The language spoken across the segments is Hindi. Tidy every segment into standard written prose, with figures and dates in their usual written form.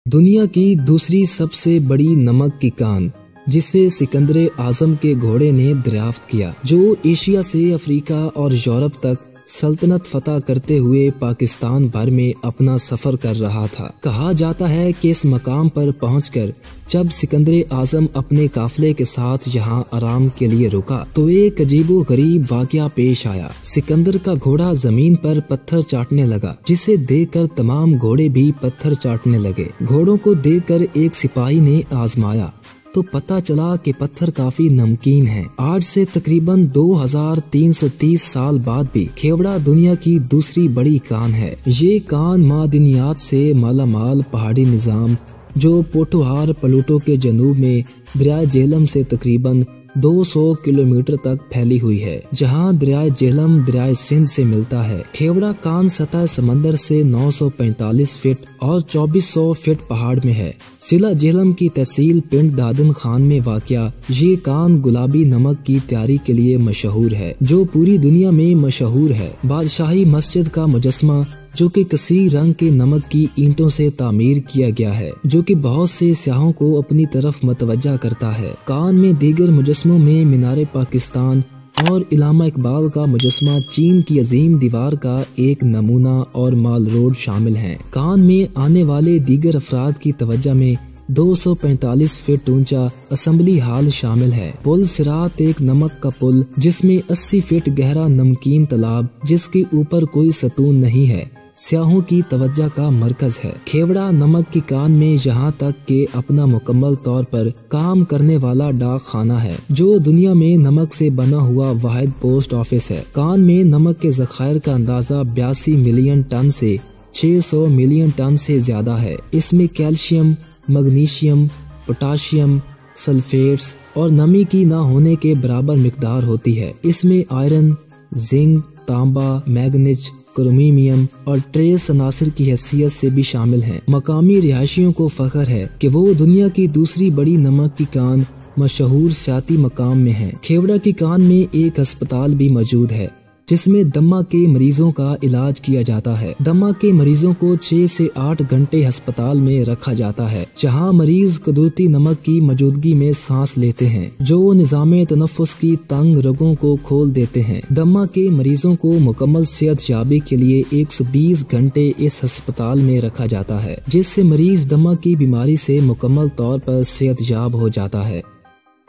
दुनिया की दूसरी सबसे बड़ी नमक की कान जिसे सिकंदर आजम के घोड़े ने दरियाफ्त किया, जो एशिया से अफ्रीका और यूरोप तक सल्तनत फतह करते हुए पाकिस्तान भर में अपना सफर कर रहा था। कहा जाता है कि इस मकाम पर पहुंचकर जब सिकंदर आजम अपने काफिले के साथ यहाँ आराम के लिए रुका तो एक अजीबो गरीब वाकया पेश आया। सिकंदर का घोड़ा जमीन पर पत्थर चाटने लगा, जिसे देखकर तमाम घोड़े भी पत्थर चाटने लगे। घोड़ों को देखकर एक सिपाही ने आजमाया तो पता चला कि पत्थर काफी नमकीन है। आज से तकरीबन 2330 साल बाद भी खेवड़ा दुनिया की दूसरी बड़ी कान है। ये कान मादनियात से मालामाल पहाड़ी निजाम जो पोठोहार प्लूटो के जनूब में दरिया झेलम से तकरीबन 200 किलोमीटर तक फैली हुई है, जहां दरिया झेलम दरिया सिंध से मिलता है। खेवड़ा कान सतह समंदर से 945 फीट और 2400 फीट पहाड़ में है। जिला झेलम की तहसील पिंड दादन खान में वाक़या ये कान गुलाबी नमक की तैयारी के लिए मशहूर है, जो पूरी दुनिया में मशहूर है। बादशाही मस्जिद का मुजस्मा जो कि कसी रंग के नमक की ईंटों से तामीर किया गया है, जो कि बहुत से सियाहों को अपनी तरफ मतवज्जा करता है। कान में दीगर मुजस्मों में मीनार पाकिस्तान और इलामा इकबाल का मुजस्मा, चीन की अजीम दीवार का एक नमूना और माल रोड शामिल हैं। कान में आने वाले दीगर अफराद की तवज्जो में 245 फीट ऊंचा असेंबली हॉल शामिल है। पुल सिरात एक नमक का पुल जिसमें 80 फीट गहरा नमकीन तालाब जिसके ऊपर कोई सतून नहीं है, सियाहों की तवज्जो का मरकज है। खेवड़ा नमक की कान में यहाँ तक के अपना मुकम्मल तौर पर काम करने वाला डाक खाना है, जो दुनिया में नमक से बना हुआ वाहिद पोस्ट ऑफिस है। कान में नमक के ज़खायर का अंदाजा 82 मिलियन टन से 600 मिलियन टन से ज्यादा है। इसमें कैल्शियम, मैग्नीशियम, पोटाशियम, सल्फेट्स और नमी की ना होने के बराबर मिकदार होती है। इसमें आयरन, जिंक, तांबा, मैग्नीज, क्रोमियम और ट्रेस अनासर की हैसियत से भी शामिल हैं। मकामी रिहायशियों को फख्र है कि वो दुनिया की दूसरी बड़ी नमक की कान मशहूर सियाती मकाम में है। खेवड़ा की कान में एक अस्पताल भी मौजूद है जिसमें दमा के मरीजों का इलाज किया जाता है। दमा के मरीजों को 6 से 8 घंटे अस्पताल में रखा जाता है, जहां मरीज कुदरती नमक की मौजूदगी में सांस लेते हैं, जो निज़ामे तनफ्फुस की तंग रगों को खोल देते हैं। दमा के मरीजों को मुकम्मल सेहत याबी के लिए 120 घंटे इस अस्पताल में रखा जाता है, जिससे मरीज दमा की बीमारी से मुकम्मल तौर पर सेहत याब हो जाता है।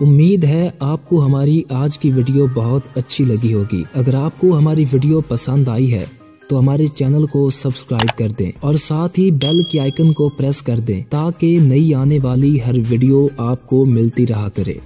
उम्मीद है आपको हमारी आज की वीडियो बहुत अच्छी लगी होगी। अगर आपको हमारी वीडियो पसंद आई है तो हमारे चैनल को सब्सक्राइब कर दें और साथ ही बेल के आइकन को प्रेस कर दें ताकि नई आने वाली हर वीडियो आपको मिलती रहा करे।